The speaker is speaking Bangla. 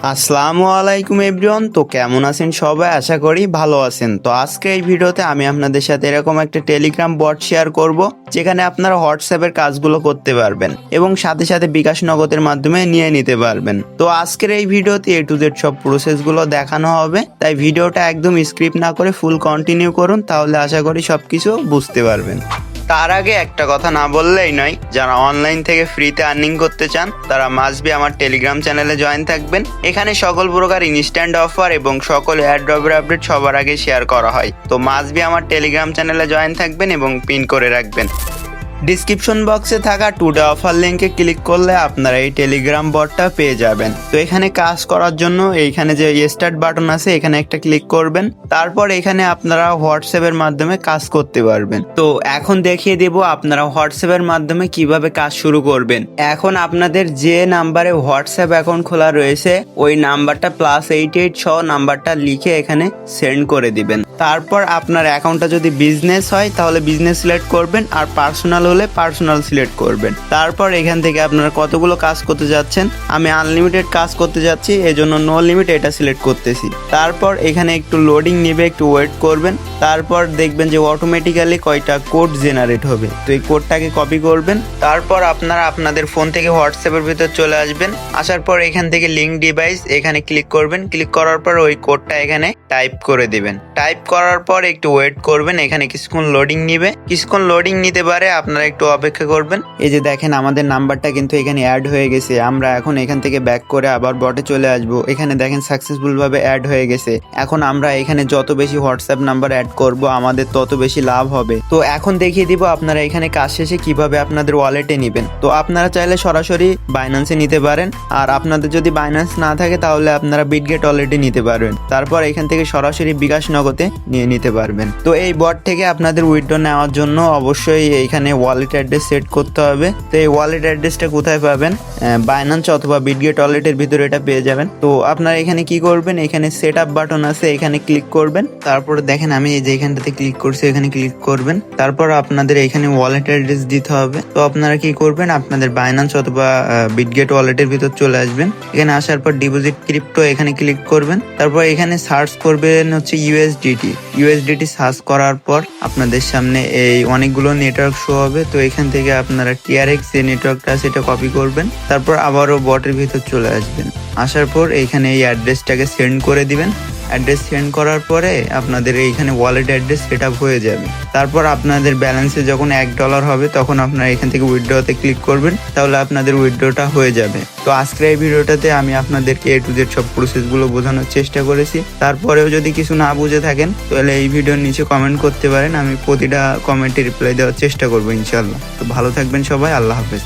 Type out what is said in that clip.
আসসালামু আলাইকুম এভরিওয়ান। তো কেমন আছেন সবাই? আশা করি ভালো আছেন। তো আজকে এই ভিডিওতে আমি আপনাদের সাথে এরকম একটা টেলিগ্রাম বট শেয়ার করব, যেখানে আপনারা হোয়াটসঅ্যাপের কাজগুলো করতে পারবেন এবং সাথে সাথে বিকাশ নগদের মাধ্যমে নিয়ে নিতে পারবেন। তো আজকের এই ভিডিওতে A to Z সব প্রসেসগুলো দেখানো হবে, তাই ভিডিওটা একদম স্ক্রিপ্ট না করে ফুল কন্টিনিউ করুন, তাহলে আশা করি সবকিছু বুঝতে পারবেন। তার আগে একটা কথা না বললেই নয়, যারা অনলাইন থেকে ফ্রিতে আর্নিং করতে চান তারা মাস্ট বি আমার টেলিগ্রাম চ্যানেলে জয়েন থাকবেন। এখানে সকল প্রকার ইনস্ট্যান্ট অফার এবং সকল এয়ারড্রপের আপডেট সবার আগে শেয়ার করা হয়। তো মাস্ট বি আমার টেলিগ্রাম চ্যানেলে জয়েন থাকবেন এবং পিন করে রাখবেন। ডিসক্রিপশন বক্সে থাকা টুডে অফার লিঙ্কে ক্লিক করলে আপনারা এই টেলিগ্রাম বটটা পেয়ে যাবেন। তো এখানে কাজ করার জন্য এইখানে যে স্টার্ট বাটন আছে এখানে একটা ক্লিক করবেন, তারপর এখানে আপনারা হোয়াটসঅ্যাপের মাধ্যমে কাজ করতে পারবেন। তো এখন দেখিয়ে দেব আপনারা হোয়াটসঅ্যাপের মাধ্যমে কিভাবে কাজ শুরু করবেন। এখন আপনাদের যে নাম্বারে হোয়াটসঅ্যাপ অ্যাকাউন্ট খোলা রয়েছে ওই নাম্বারটা +88 সহ নাম্বারটা লিখে এখানে সেন্ড করে দিবেন। তারপর আপনার অ্যাকাউন্টটা যদি বিজনেস হয় তাহলে বিজনেস সিলেক্ট করবেন, আর পার্সোনাল হলে পার্সোনাল সিলেক্ট করবেন। তারপর এখান থেকে আপনারা কতগুলো কাজ করতে যাচ্ছেন, আমি আনলিমিটেড কাজ করতে যাচ্ছি এজন্য নো লিমিট এটা সিলেক্ট করতেছি। তারপর এখানে একটু লোডিং নেবে, একটু ওয়েট করবেন। তারপর দেখবেন যে অটোমেটিক্যালি কয়টা কোড জেনারেট হবে। তো এই কোডটাকে কপি করবেন। তারপর আপনারা আপনাদের ফোন থেকে হোয়াটসঅ্যাপের ভিতর চলে আসবেন। আসার পর এখান থেকে লিঙ্ক ডিভাইস এখানে ক্লিক করবেন। ক্লিক করার পর ওই কোডটা এখানে টাইপ করে দিবেন। টাইপ করার পর একটু ওয়েট করবেন, এখানে কিছুক্ষণ লোডিং নিবে। কিছুক্ষণ লোডিং নিতে পারে, আপনারা একটু অপেক্ষা করবেন। এই যে দেখেন আমাদের নাম্বারটা কিন্তু এখানে অ্যাড হয়ে গেছে। আমরা এখন এখান থেকে ব্যাক করে আবার বটে চলে আসব। এখানে দেখেন সাকসেসফুল ভাবে অ্যাড হয়ে গেছে। এখন আমরা এখানে যত বেশি হোয়াটসঅ্যাপ নাম্বার অ্যাড করব আমাদের তত বেশি লাভ হবে। তো এখন দেখিয়ে দিব আপনারা এখানে কাজ শেষে কিভাবে আপনাদের ওয়ালেটে নেবেন। তো আপনারা চাইলে সরাসরি বাইন্যান্সে নিতে পারেন, আর আপনাদের যদি বাইন্যান্স না থাকে তাহলে আপনারা বিটগেট ওয়ালেটে নিতে পারবেন। তারপর এখান থেকে সরাসরি বিকাশ নগদে নিয়ে নিতে পারবেন। তো এই বট থেকে আপনাদের উইথড্র নেওয়ার জন্য অবশ্যই এইখানে ওয়ালেট অ্যাড্রেস সেট করতে হবে। তো এই ওয়ালেট অ্যাড্রেসটা কোথায় পাবেন? বাইন্যান্স অথবা বিটগেট ওয়ালেটের ভিতরে এটা পেয়ে যাবেন। তো আপনারা এখানে কি করবেন, এখানে সেট আপ বাটন আছে এখানে ক্লিক করবেন। তারপরে দেখেন আমি এই যে এখানটাতে ক্লিক করছি, এখানে ক্লিক করবেন। তারপর আপনাদের এখানে ওয়ালেট অ্যাড্রেস দিতে হবে। তো আপনারা কি করবেন, আপনাদের বাইন্যান্স অথবা বিটগেট ওয়ালেটের ভিতর চলে আসবেন। এখানে আসার পর ডিপোজিট ক্রিপ্টো এখানে ক্লিক করবেন। তারপর এখানে সার্চ করবেন হচ্ছে ইউএসডিটি সার্চ করার পর আপনাদের সামনে এই অনেকগুলো নেটওয়ার্ক শো হবে। তো এখান থেকে আপনারা TRX যে নেটওয়ার্কটা আছে এটা কপি করবেন। তারপর আবারও বটের ভিতর চলে আসবেন। আসার পর এইখানে এই অ্যাড্রেসটাকে সেন্ড করে দিবেন। অ্যাড্রেস সেন্ড করার পরে আপনাদের এইখানে ওয়ালেট অ্যাড্রেস সেট আপ হয়ে যাবে। তারপর আপনাদের ব্যালেন্সে যখন $1 হবে তখন আপনারা এখান থেকে উইথড্রতে ক্লিক করবেন, তাহলে আপনাদের উইথড্রটা হয়ে যাবে। তো আজকের এই ভিডিওটাতে আমি আপনাদেরকে A to Z সব প্রসেসগুলো বোঝানোর চেষ্টা করেছি। তারপরেও যদি কিছু না বুঝে থাকেন তাহলে এই ভিডিওর নিচে কমেন্ট করতে পারেন, আমি প্রতিটা কমেন্টে রিপ্লাই দেওয়ার চেষ্টা করবো ইনশাল্লাহ। তো ভালো থাকবেন সবাই, আল্লাহ হাফেজ।